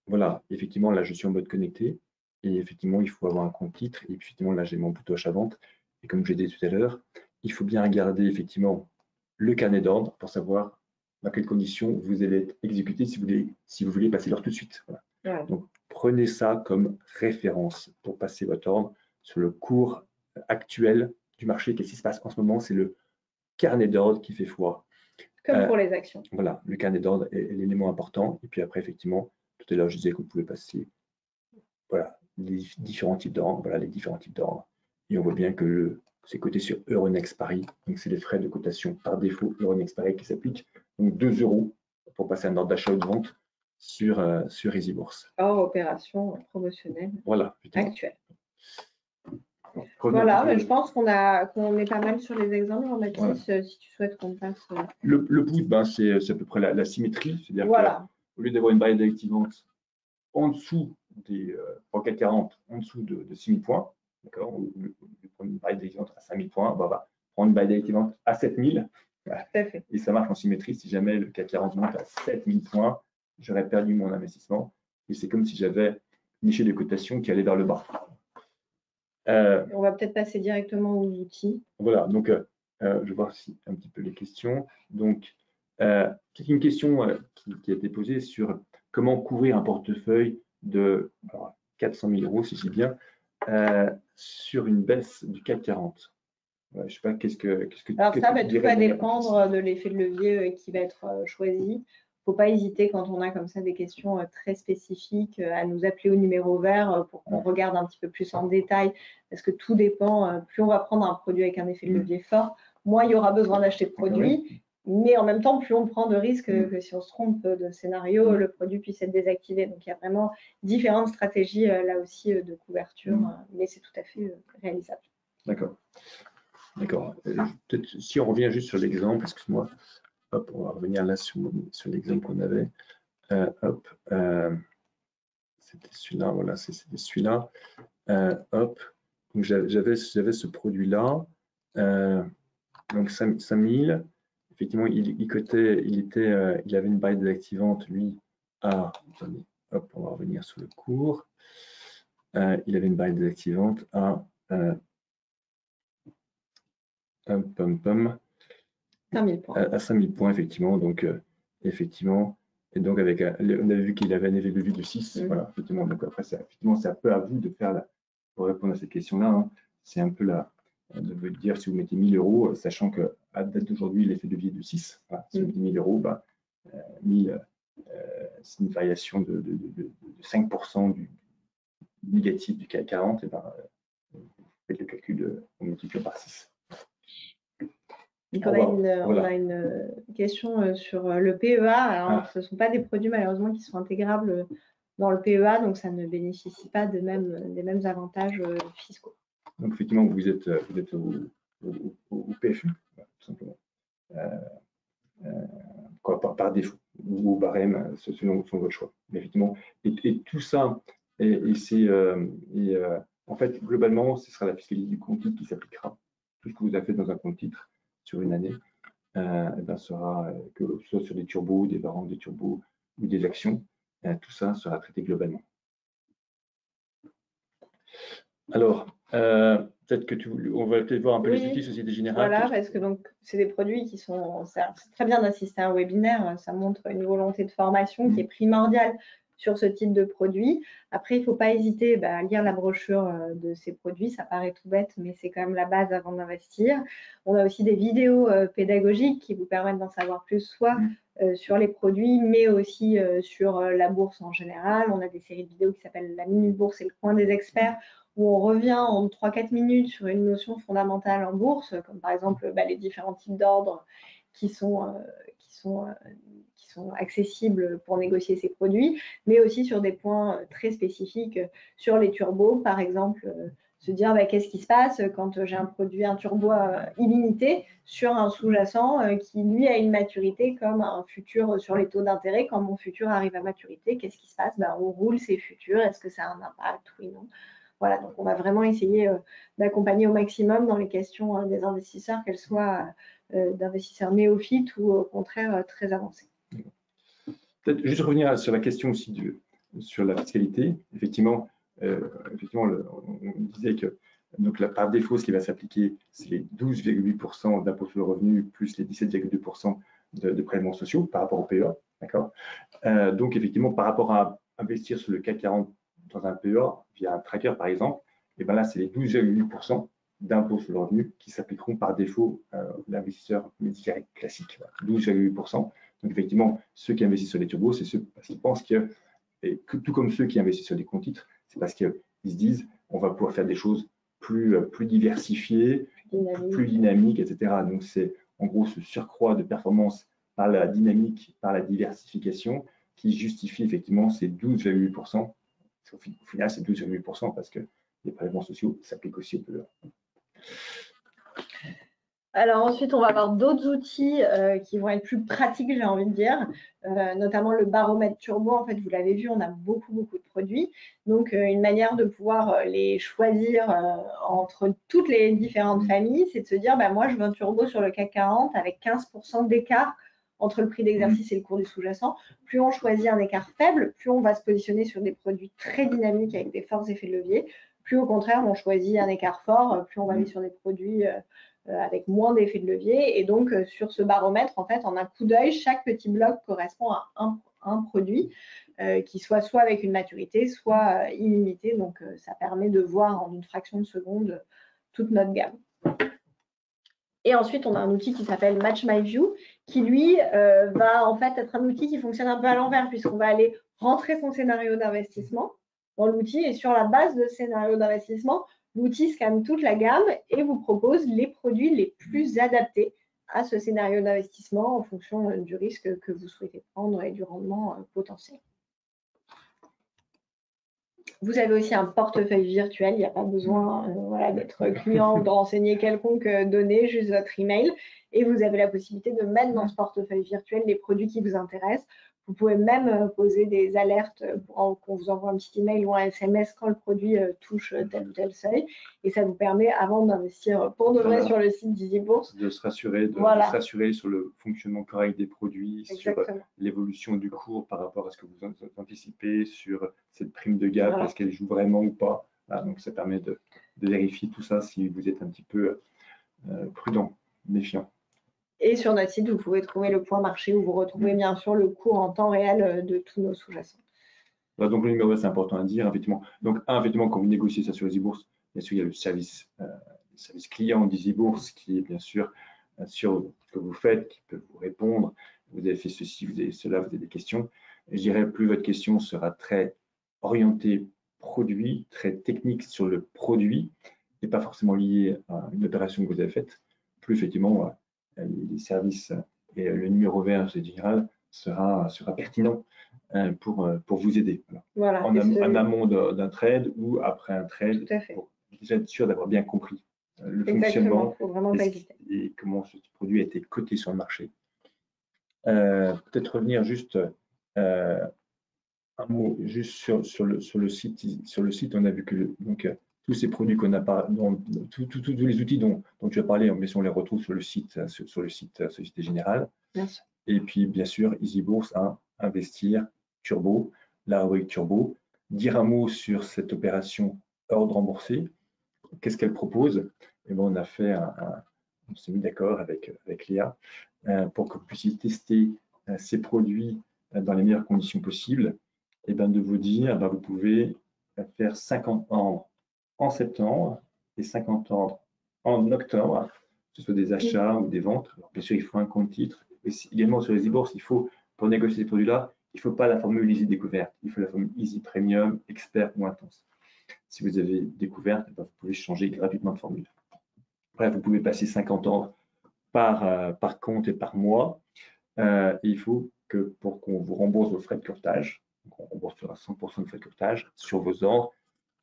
S1: Voilà, effectivement, là, je suis en mode connecté. Et effectivement, il faut avoir un compte titre. Et puis, effectivement, là, j'ai mon bouton achat-vente. Et comme j'ai dit tout à l'heure, il faut bien regarder, effectivement, le carnet d'ordre pour savoir dans quelles conditions vous allez être exécuté si vous voulez passer l'ordre tout de suite. Voilà.
S2: Ouais.
S1: Donc, prenez ça comme référence pour passer votre ordre sur le cours actuel du marché. Qu'est-ce qui se passe en ce moment? C'est le carnet d'ordre qui fait foi.
S2: Comme pour les actions.
S1: Voilà, le carnet d'ordre est l'élément important. Et puis après, effectivement, tout à l'heure, je disais que vous pouvez passer voilà, les différents types d'ordre. Voilà, les différents types d'ordre. Et on voit bien que c'est coté sur Euronext Paris. Donc, c'est les frais de cotation par défaut Euronext Paris qui s'appliquent. Donc, 2 € pour passer un ordre d'achat ou de vente sur EasyBourse.
S2: Hors opération promotionnelle actuelle. Voilà, mais je pense qu'on est pas mal sur les exemples, Jean-Baptiste, voilà. Si tu souhaites qu'on passe.
S1: Le put, c'est à peu près la symétrie, c'est-à-dire qu'au lieu d'avoir une barrière d'activante en dessous pour CAC 40, en dessous de 6 000 points, d'accord, on va prendre une barrière d'activante à 5 000 points, on va prendre une barrière d'activante à 7 000. Et ça marche en symétrie. Si jamais le CAC 40 monte à 7 000 points, j'aurais perdu mon investissement. Et c'est comme si j'avais une échelle de cotation qui allait vers le bas.
S2: On va peut-être passer directement aux outils.
S1: Voilà, donc je vais voir si un petit peu les questions. Donc, c'est une question qui a été posée sur comment couvrir un portefeuille de 400 000 €, si je dis bien, sur une baisse du CAC 40. Je ne sais pas, qu'est-ce que
S2: Alors ça, tout va dépendre de l'effet de levier qui va être choisi. Il ne faut pas hésiter quand on a comme ça des questions très spécifiques à nous appeler au numéro vert pour qu'on regarde un petit peu plus en détail, parce que tout dépend. Plus on va prendre un produit avec un effet de levier fort, moins il y aura besoin d'acheter de produits, mais en même temps, plus on prend de risques que si on se trompe de scénario, le produit puisse être désactivé. Donc il y a vraiment différentes stratégies là aussi de couverture, mais c'est tout à fait réalisable.
S1: D'accord. D'accord. Peut-être si on revient juste sur l'exemple, excuse-moi. Hop, on va revenir là sur l'exemple qu'on avait. C'était celui-là, voilà, c'était celui-là. Hop, donc j'avais ce produit-là. Donc 5 000. Effectivement, il avait une barrière désactivante, lui, à. Attendez, hop, on va revenir sur le cours. Il avait une barrière désactivante à.
S2: 5 000 points.
S1: À 5 000 points, effectivement. Donc, effectivement, et donc on avait vu qu'il avait un effet de levier de 6. Voilà, effectivement. Donc après, c'est un peu à vous de faire pour répondre à cette question-là. Hein, c'est un peu de vous dire si vous mettez 1 000 €, sachant qu'à date d'aujourd'hui, l'effet de levier est de 6. Voilà, si vous mettez 1 000 €, c'est une variation de 5% du négatif du CAC 40. Et vous faites le calcul, on multiplie par 6.
S2: On a une question sur le PEA. Alors, ce ne sont pas des produits malheureusement qui sont intégrables dans le PEA, donc ça ne bénéficie pas des mêmes avantages fiscaux.
S1: Donc effectivement, vous êtes au PFU, tout simplement, par défaut, ou au barème, selon votre choix. Mais effectivement, et tout ça, en fait, globalement, ce sera la fiscalité du compte titre qui s'appliquera. Tout ce que vous avez fait dans un compte titre sur une année, sera, que ce soit sur des turbos, des variantes des turbos ou des actions, tout ça sera traité globalement. Alors, peut-être on va peut-être voir un peu les outils Société Générale.
S2: Voilà, parce que donc c'est des produits qui sont. C'est très bien d'assister à un webinaire, ça montre une volonté de formation qui est primordiale sur ce type de produit. Après, il ne faut pas hésiter à lire la brochure de ces produits. Ça paraît tout bête, mais c'est quand même la base avant d'investir. On a aussi des vidéos pédagogiques qui vous permettent d'en savoir plus, soit sur les produits, mais aussi sur la bourse en général. On a des séries de vidéos qui s'appellent La Minute Bourse et le Coin des Experts, où on revient en 3-4 minutes sur une notion fondamentale en bourse, comme par exemple les différents types d'ordres qui sont accessibles pour négocier ces produits, mais aussi sur des points très spécifiques sur les turbos, par exemple, se dire qu'est-ce qui se passe quand j'ai un turbo illimité sur un sous-jacent qui, lui, a une maturité comme un futur sur les taux d'intérêt. Quand mon futur arrive à maturité, qu'est-ce qui se passe? On roule ces futurs, est-ce que ça a un impact? Oui, non. Voilà, donc on va vraiment essayer d'accompagner au maximum dans les questions des investisseurs, qu'elles soient d'investisseurs néophytes ou au contraire très avancés.
S1: Peut-être juste revenir sur la question aussi sur la fiscalité. Effectivement, on disait que donc par défaut, ce qui va s'appliquer, c'est les 12,8% d'impôt sur le revenu plus les 17,2% de prélèvements sociaux par rapport au PEA. D'accord. Donc, effectivement, par rapport à investir sur le CAC 40 dans un PEA via un tracker, par exemple, et ben là, c'est les 12,8% d'impôt sur le revenu qui s'appliqueront par défaut à l'investisseur direct classique. 12,8%. Donc, effectivement, ceux qui investissent sur les turbos, c'est ceux parce qu'ils pensent tout comme ceux qui investissent sur des comptes titres, c'est parce qu'ils se disent on va pouvoir faire des choses plus diversifiées, plus dynamiques, etc. Donc, c'est en gros ce surcroît de performance par la dynamique, par la diversification, qui justifie effectivement ces 12,8%. Au final, c'est 12,8% parce que les prélèvements sociaux s'appliquent aussi au PEA.
S2: Alors ensuite, on va avoir d'autres outils qui vont être plus pratiques, j'ai envie de dire, notamment le baromètre turbo. En fait, vous l'avez vu, on a beaucoup de produits. Donc, une manière de pouvoir les choisir entre toutes les différentes familles, c'est de se dire, bah, moi, je veux un turbo sur le CAC 40 avec 15% d'écart entre le prix d'exercice et le cours du sous-jacent. Plus on choisit un écart faible, plus on va se positionner sur des produits très dynamiques avec des forts effets de levier. Plus au contraire, on choisit un écart fort, plus on va aller sur des produits avec moins d'effet de levier. Et donc, sur ce baromètre, en fait, en un coup d'œil, chaque petit bloc correspond à un produit qui soit avec une maturité, soit illimité. Donc, ça permet de voir en une fraction de seconde toute notre gamme. Et ensuite, on a un outil qui s'appelle Match My View, qui lui va en fait être un outil qui fonctionne un peu à l'envers, puisqu'on va aller rentrer son scénario d'investissement dans l'outil et sur la base de ce scénario d'investissement, l'outil scanne toute la gamme et vous propose les produits les plus adaptés à ce scénario d'investissement en fonction du risque que vous souhaitez prendre et du rendement potentiel. Vous avez aussi un portefeuille virtuel, il n'y a pas besoin d'être client ou de renseigner quelconque donnée, juste votre email. Et vous avez la possibilité de mettre dans ce portefeuille virtuel les produits qui vous intéressent. Vous pouvez même poser des alertes pour qu'on vous envoie un petit email ou un SMS quand le produit touche tel ou tel seuil. Et ça vous permet, avant d'investir pour de vrai sur le site d'EasyBourse,
S1: de se rassurer, sur le fonctionnement correct des produits, sur l'évolution du cours par rapport à ce que vous anticipez, sur cette prime de gap, est-ce qu'elle joue vraiment ou pas. Donc, ça permet de vérifier tout ça si vous êtes un petit peu prudent, méfiant.
S2: Et sur notre site, vous pouvez trouver le point marché où vous retrouvez bien sûr le cours en temps réel de tous nos sous-jacents.
S1: Donc, le numéro, c'est important à dire, effectivement. Donc, effectivement, quand vous négociez ça sur EasyBourse, bien sûr, il y a le service client d'EasyBourse qui est bien sûr sur ce que vous faites, qui peut vous répondre. Vous avez fait ceci, vous avez cela, vous avez des questions. Et je dirais, plus votre question sera très orientée produit, très technique sur le produit, et pas forcément liée à une opération que vous avez faite, plus effectivement, les services et le numéro vert général sera pertinent pour vous aider.
S2: Voilà,
S1: en amont d'un trade ou après un trade, pour déjà être sûr d'avoir bien compris le fonctionnement et comment ce produit a été coté sur le marché. Peut-être revenir juste un mot juste sur le site. Sur le site, on a vu que tous ces produits qu'on a pas, tous les outils dont tu as parlé, bien sûr, on les retrouve sur le site Société Générale.
S2: Merci.
S1: Et puis, bien sûr, EasyBourse à investir Turbo, la rubrique Turbo. Dire un mot sur cette opération ordre remboursé. Qu'est-ce qu'elle propose? Et ben, on s'est mis d'accord avec Léa pour que vous puissiez tester ces produits dans les meilleures conditions possibles. Et ben, de vous dire, vous pouvez faire 50 ordres en septembre et 50 ordres en octobre, que ce soit des achats ou des ventes. Alors, bien sûr, il faut un compte titre. Et également sur les e-bourses, pour négocier ces produits-là, il ne faut pas la formule Easy Découverte, il faut la formule Easy Premium, Expert ou Intense. Si vous avez découverte, vous pouvez changer gratuitement de formule. Bref, vous pouvez passer 50 ordres par compte et par mois. Et il faut que pour qu'on vous rembourse vos frais de courtage, on remboursera 100% de frais de courtage sur vos ordres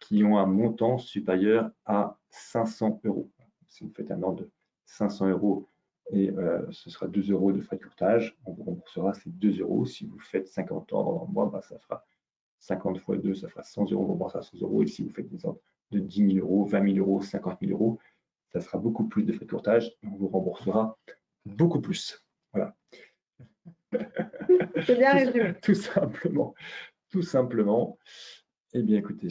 S1: qui ont un montant supérieur à 500 €. Si vous faites un ordre de 500 € et ce sera 2 € de frais de courtage, on vous remboursera ces 2 €. Si vous faites 50 ordres en mois, ça fera 50 fois 2, ça fera 100 €, on vous remboursera 100 €. Et si vous faites des ordres de 10 000 €, 20 000 €, 50 000 €, ça sera beaucoup plus de frais de courtage et on vous remboursera beaucoup plus. Voilà.
S2: C'est bien résumé.
S1: Tout simplement. Tout simplement. Eh bien, écoutez,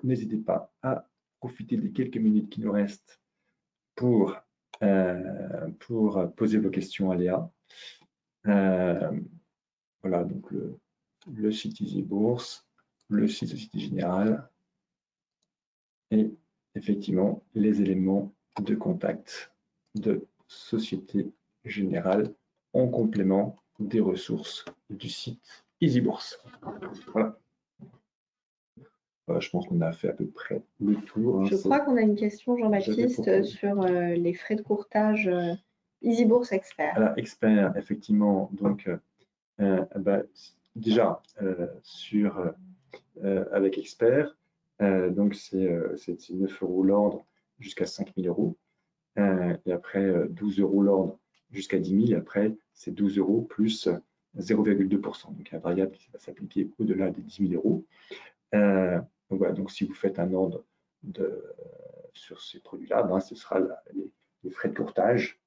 S1: n'hésitez pas à profiter des quelques minutes qui nous restent pour poser vos questions à Léa. Voilà, donc le site EasyBourse, le site Société Générale et effectivement les éléments de contact de Société Générale en complément des ressources du site EasyBourse. Voilà. Je pense qu'on a fait à peu près le tour.
S2: Je crois qu'on a une question, Jean-Baptiste, sur les frais de courtage EasyBourse Expert.
S1: Alors, Expert, effectivement, donc déjà avec Expert, donc c'est 9 € l'ordre jusqu'à 5 000 €. Et après 12 € l'ordre jusqu'à 10 000. Après, c'est 12 € plus 0,2%. Donc, un variable qui va s'appliquer au-delà des 10 000 €. Donc, voilà, donc si vous faites un ordre sur ces produits-là, ben, ce sera les frais de courtage,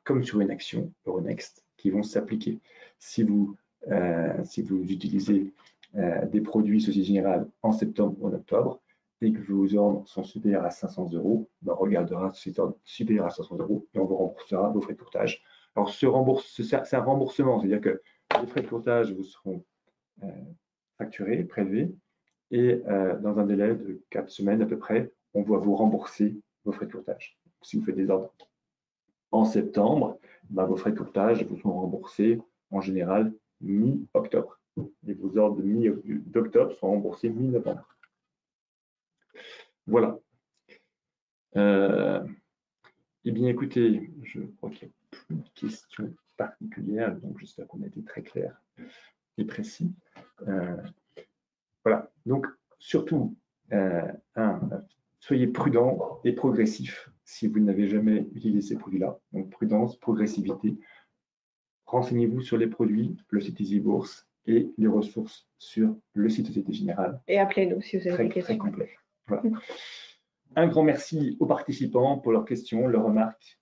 S1: comme sur une action Euronext, qui vont s'appliquer. Si vous utilisez des produits Société Générale en septembre ou en octobre, et que vos ordres sont supérieurs à 500 €, ben, on regardera si c'est supérieur à 500 € et on vous remboursera vos frais de courtage. Alors, c'est un remboursement, c'est-à-dire que les frais de courtage vous seront facturés, prélevés, et dans un délai de 4 semaines à peu près, on va vous rembourser vos frais de courtage. Si vous faites des ordres en septembre, ben, vos frais de courtage vous sont remboursés en général mi-octobre. Et vos ordres de mi-octobre sont remboursés mi-novembre. Voilà. Eh bien, écoutez, je crois qu'il n'y a plus de questions particulières, donc j'espère qu'on a été très clair et précis. Voilà. Donc, surtout, soyez prudent et progressif si vous n'avez jamais utilisé ces produits-là. Donc, prudence, progressivité. Renseignez-vous sur les produits, le site EasyBourse et les ressources sur le site Société Générale.
S2: Et appelez-nous si vous avez des questions.
S1: Très complet. Voilà. Un grand merci aux participants pour leurs questions, leurs remarques.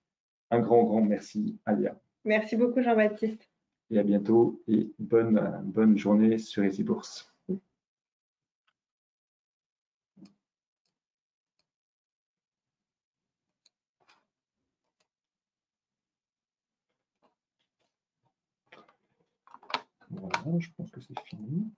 S1: Un grand merci à Léa.
S2: Merci beaucoup, Jean-Baptiste.
S1: Et à bientôt et bonne journée sur EasyBourse. Voilà, je pense que c'est fini.